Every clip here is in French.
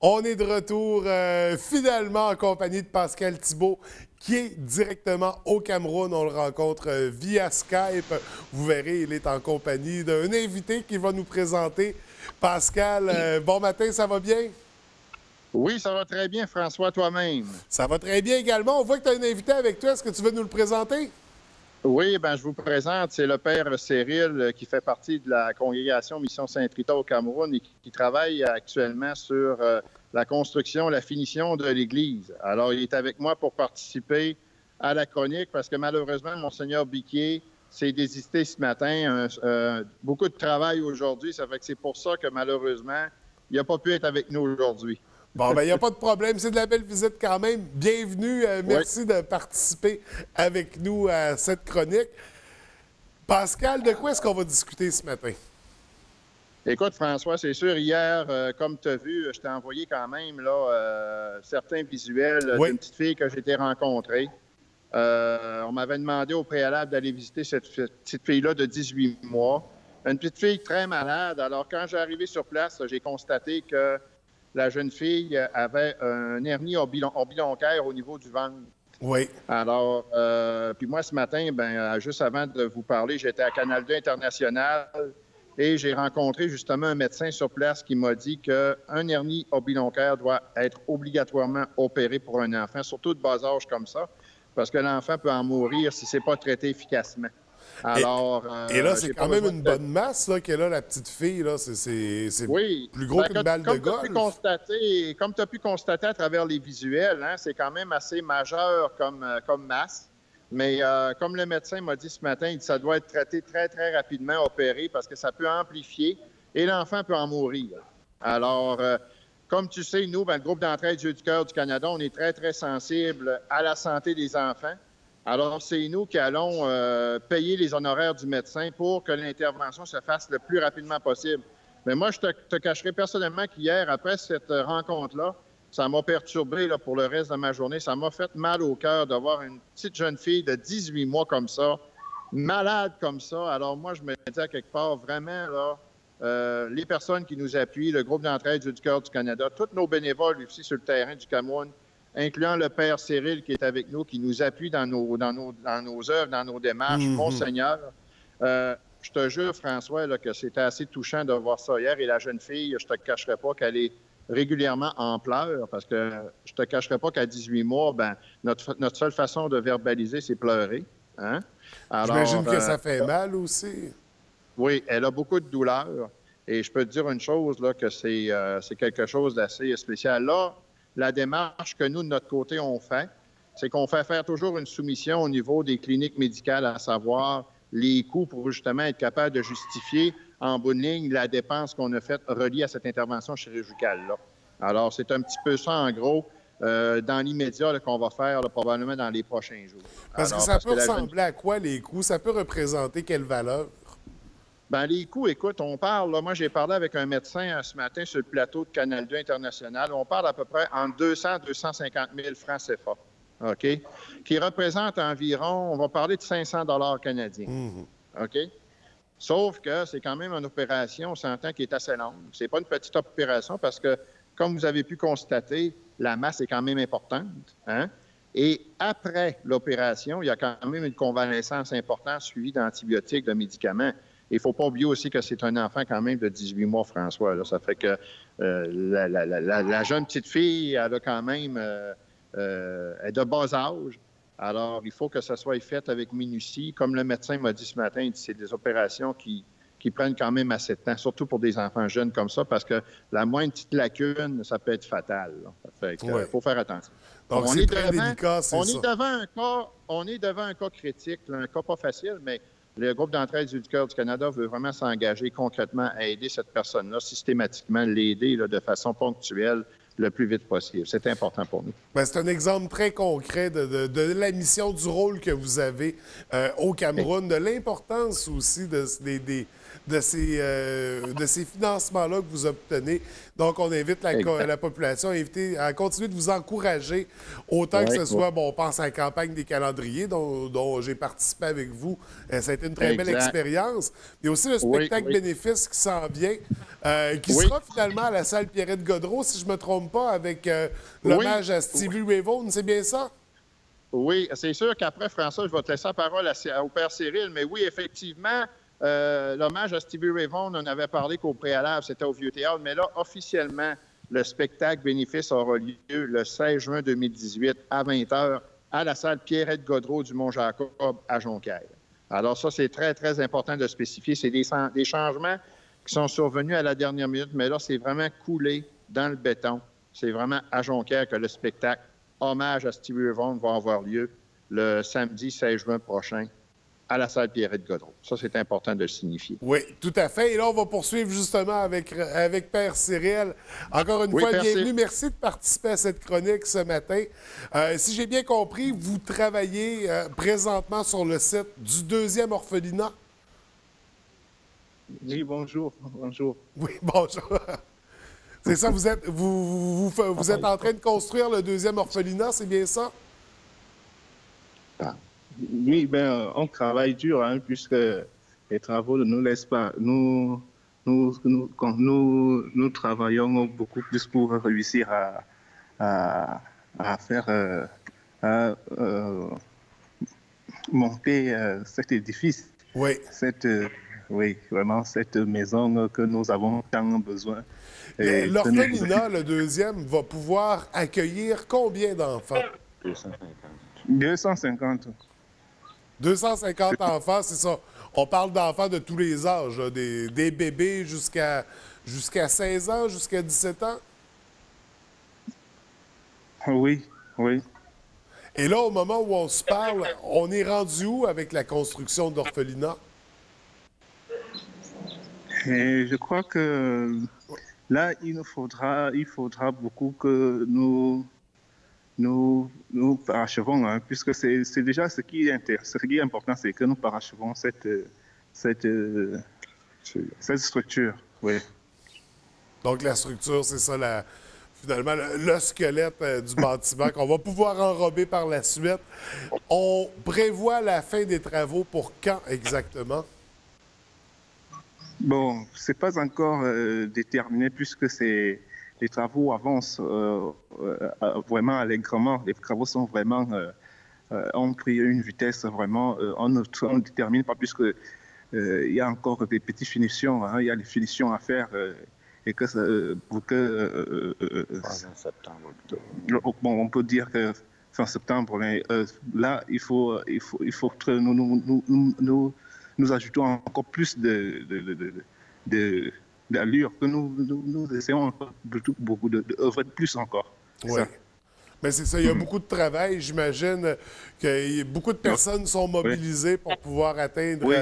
On est de retour finalement en compagnie de Pascal Thibault, qui est directement au Cameroun. On le rencontre via Skype. Vous verrez, il est en compagnie d'un invité qui va nous présenter. Pascal, bon matin, ça va bien? Oui, ça va très bien, François, toi-même. Ça va très bien également. On voit que tu as un invité avec toi. Est-ce que tu veux nous le présenter? Oui, ben je vous présente, c'est le père Cyril qui fait partie de la congrégation Mission Saint-Rita au Cameroun et qui travaille actuellement sur la construction, la finition de l'Église. Alors, il est avec moi pour participer à la chronique parce que malheureusement, Monseigneur Biquier s'est désisté ce matin. Beaucoup de travail aujourd'hui, ça fait que c'est pour ça que malheureusement, il n'a pas pu être avec nous aujourd'hui. Bon, ben il n'y a pas de problème. C'est de la belle visite quand même. Bienvenue. Merci de participer avec nous à cette chronique. Pascal, de quoi est-ce qu'on va discuter ce matin? Écoute, François, c'est sûr, hier, comme tu as vu, je t'ai envoyé quand même là, certains visuels Oui. d'une petite fille que j'ai été rencontrer. On m'avait demandé au préalable d'aller visiter cette petite fille-là de 18 mois. Une petite fille très malade. Alors, quand j'ai arrivé sur place, j'ai constaté que la jeune fille avait un hernie ombilicocaire au niveau du ventre. Oui. Alors, puis moi, ce matin, juste avant de vous parler, j'étais à Canal 2 International et j'ai rencontré justement un médecin sur place qui m'a dit qu'un hernie ombilicocaire doit être obligatoirement opéré pour un enfant, surtout de bas âge comme ça, parce que l'enfant peut en mourir si ce n'est pas traité efficacement. Alors, et là, c'est quand même une bonne masse qu'elle a, la petite fille. C'est oui, plus gros qu'une balle de golf. Comme tu as pu constater à travers les visuels, hein, c'est quand même assez majeur comme masse. Mais comme le médecin m'a dit ce matin, ça doit être traité très, très rapidement, opéré, parce que ça peut amplifier et l'enfant peut en mourir. Alors, comme tu sais, nous, le groupe d'entraide Yeux du cœur du Canada, on est très, très sensible à la santé des enfants. Alors, c'est nous qui allons payer les honoraires du médecin pour que l'intervention se fasse le plus rapidement possible. Mais moi, je te cacherai personnellement qu'hier, après cette rencontre-là, ça m'a perturbé là, pour le reste de ma journée. Ça m'a fait mal au cœur de voir une petite jeune fille de 18 mois comme ça, malade comme ça. Alors moi, je me dis à quelque part, vraiment, là, les personnes qui nous appuient, le groupe d'entraide du cœur du Canada, tous nos bénévoles aussi sur le terrain du Cameroun, incluant le père Cyril qui est avec nous, qui nous appuie dans nos œuvres, dans nos démarches. Monseigneur, je te jure, François, là, que c'était assez touchant de voir ça hier. Et la jeune fille, je te cacherai pas qu'elle est régulièrement en pleurs, parce que je te cacherai pas qu'à 18 mois, notre seule façon de verbaliser, c'est pleurer. Hein? J'imagine que ça fait mal aussi. Oui, elle a beaucoup de douleur. Et je peux te dire une chose, là, que c'est quelque chose d'assez spécial. Là, la démarche que nous, de notre côté, on fait, c'est qu'on fait faire toujours une soumission au niveau des cliniques médicales, à savoir les coûts pour justement être capable de justifier en bout de ligne la dépense qu'on a faite reliée à cette intervention chirurgicale-là. Alors, c'est un petit peu ça, en gros, dans l'immédiat qu'on va faire là, probablement dans les prochains jours. Parce que ça peut ressembler à quoi, les coûts? Ça peut représenter quelle valeur? Les coûts, écoute, on parle, là, moi j'ai parlé avec un médecin ce matin sur le plateau de Canal 2 International, on parle à peu près entre 200 et 250 000 francs CFA, OK? Qui représente environ, on va parler de 500 $ canadiens, OK? Sauf que c'est quand même une opération, on s'entend, qui est assez longue. C'est pas une petite opération parce que, comme vous avez pu constater, la masse est quand même importante, hein? Et après l'opération, il y a quand même une convalescence importante suivie d'antibiotiques, de médicaments. Il ne faut pas oublier aussi que c'est un enfant quand même de 18 mois, François. Là. Ça fait que la jeune petite fille, elle a quand même est de bas âge. Alors, il faut que ça soit fait avec minutie. Comme le médecin m'a dit ce matin, c'est des opérations qui prennent quand même assez de temps, surtout pour des enfants jeunes comme ça, parce que la moindre petite lacune, ça peut être fatal. Là. Ça fait qu'il faut faire attention. Donc, c'est très délicat, c'est ça. On est devant un cas critique, là, un cas pas facile, mais le groupe d'entraide du cœur du Canada veut vraiment s'engager concrètement à aider cette personne-là, systématiquement l'aider de façon ponctuelle le plus vite possible. C'est important pour nous. C'est un exemple très concret de la mission, du rôle que vous avez au Cameroun, de l'importance aussi de ces financements-là que vous obtenez. Donc, on invite la population à continuer de vous encourager, autant que ce soit, bon, on pense à la campagne des calendriers dont j'ai participé avec vous. Ça a été une très belle expérience. Il y a aussi le spectacle bénéfice qui s'en vient, qui sera finalement à la salle Pierrette-Godreau, si je ne me trompe pas, avec l'hommage à Stevie Ray Vaughan, c'est bien ça? Oui, c'est sûr qu'après, François, je vais te laisser la parole au père Cyril, mais oui, effectivement, l'hommage à Stevie Ray Vaughan, on avait parlé qu'au préalable, c'était au Vieux-Théâtre, mais là, officiellement, le spectacle bénéfice aura lieu le 16 juin 2018 à 20h à la salle Pierrette-Godreau du Mont-Jacob à Jonquière. Alors ça, c'est très, très important de spécifier. C'est des changements qui sont survenus à la dernière minute, mais là, c'est vraiment coulé dans le béton. C'est vraiment à Jonquière que le spectacle hommage à Stevie Ray Vaughan va avoir lieu le samedi 16 juin prochain à la salle Pierrette-Godreau. Ça, c'est important de le signifier. Oui, tout à fait. Et là, on va poursuivre justement avec Père Cyril. Encore une fois, bienvenue. Merci de participer à cette chronique ce matin. Si j'ai bien compris, vous travaillez présentement sur le site du 2e orphelinat. Oui, bonjour. Bonjour. Oui, bonjour. C'est ça, vous êtes en train de construire le 2e orphelinat, c'est bien ça? Oui, bien, on travaille dur, hein, puisque les travaux ne nous laissent pas. Nous travaillons beaucoup plus pour réussir à faire, monter cet édifice. Oui. Oui, vraiment, cette maison que nous avons tant besoin. L'orphelinat, le 2e, va pouvoir accueillir combien d'enfants? 250. 250 enfants, c'est ça. On parle d'enfants de tous les âges, là, des bébés jusqu'à 16 ans, jusqu'à 17 ans? Oui, oui. Et là, au moment où on se parle, on est rendu où avec la construction de l'orphelinat? Et je crois que là, il faudra beaucoup que nous parachevons, hein, puisque c'est déjà ce qui est important, c'est que nous parachevons cette structure. Oui. Donc, la structure, c'est ça, finalement, le squelette du bâtiment qu'on va pouvoir enrober par la suite. On prévoit la fin des travaux pour quand exactement? Bon, c'est pas encore déterminé puisque les travaux avancent vraiment allègrement. Les travaux sont vraiment ont pris une vitesse vraiment. On ne détermine pas puisque il y a encore des petites finitions. Hein, il y a des finitions à faire et que pour que en septembre. Bon, on peut dire que fin septembre, mais là il faut que nous ajoutons encore plus d'allure, que nous essayons encore beaucoup d'œuvrer plus encore. Oui. Mais c'est ça, il y a beaucoup de travail. J'imagine que beaucoup de personnes sont mobilisées pour pouvoir atteindre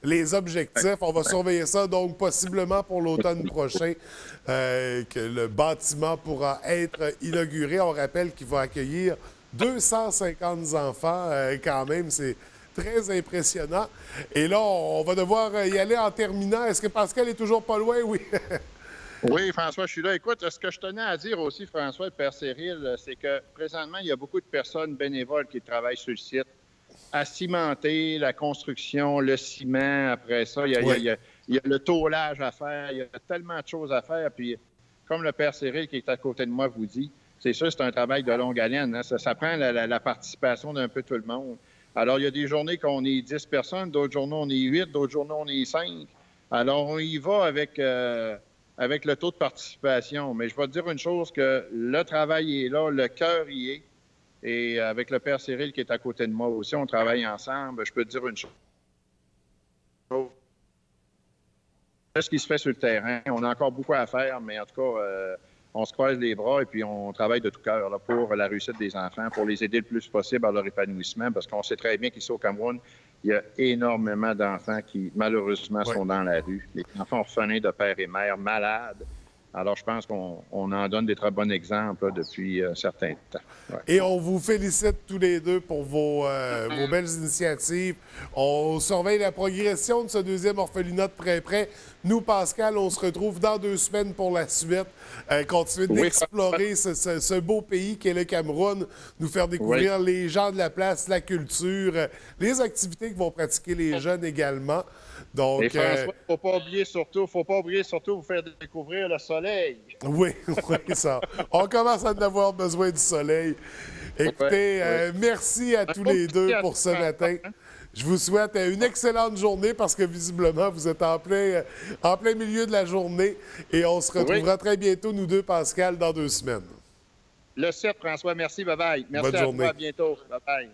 les objectifs. On va surveiller ça, donc possiblement pour l'automne prochain, que le bâtiment pourra être inauguré. On rappelle qu'il va accueillir 250 enfants quand même. C'est très impressionnant. Et là, on va devoir y aller en terminant. Est-ce que Pascal est toujours pas loin? Oui. Oui, François, je suis là. Écoute, ce que je tenais à dire aussi, François, le père Cyril, c'est que présentement, il y a beaucoup de personnes bénévoles qui travaillent sur le site à cimenter la construction, le ciment, après ça. Il y a le tôlage à faire. Il y a tellement de choses à faire. Puis, comme le père Cyril qui est à côté de moi vous dit, c'est sûr, c'est un travail de longue haleine. Hein? Ça prend la participation d'un peu tout le monde. Alors, il y a des journées qu'on est 10 personnes, d'autres journées on est 8, d'autres journées on est 5. Alors, on y va avec le taux de participation. Mais je vais te dire une chose, que le travail est là, le cœur y est. Et avec le père Cyril qui est à côté de moi aussi, on travaille ensemble. Je peux te dire une chose. Ce qui se fait sur le terrain, on a encore beaucoup à faire, mais en tout cas, on se croise les bras et puis on travaille de tout cœur là, pour la réussite des enfants, pour les aider le plus possible à leur épanouissement, parce qu'on sait très bien qu'ici au Cameroun, il y a énormément d'enfants qui, malheureusement, sont dans la rue. Les enfants orphelins de père et mère, malades. Alors, je pense qu'on en donne des très bons exemples là, depuis un certain temps. Ouais. Et on vous félicite tous les deux pour vos belles initiatives. On surveille la progression de ce deuxième orphelinat de très près. Nous, Pascal, on se retrouve dans 2 semaines pour la suite. Continuer d'explorer ce beau pays qu'est le Cameroun, nous faire découvrir les gens de la place, la culture, les activités que vont pratiquer les jeunes également. Donc, et François, faut pas oublier surtout vous faire découvrir le soleil. Oui, ça. On commence à en avoir besoin du soleil. Écoutez, merci à tous les deux pour ce matin. Je vous souhaite une excellente journée parce que visiblement, vous êtes en plein milieu de la journée et on se retrouvera très bientôt, nous deux, Pascal, dans 2 semaines. Le 7, François. Merci. Bye-bye. Merci Bonne à journée. toi. À bientôt. Bye-bye.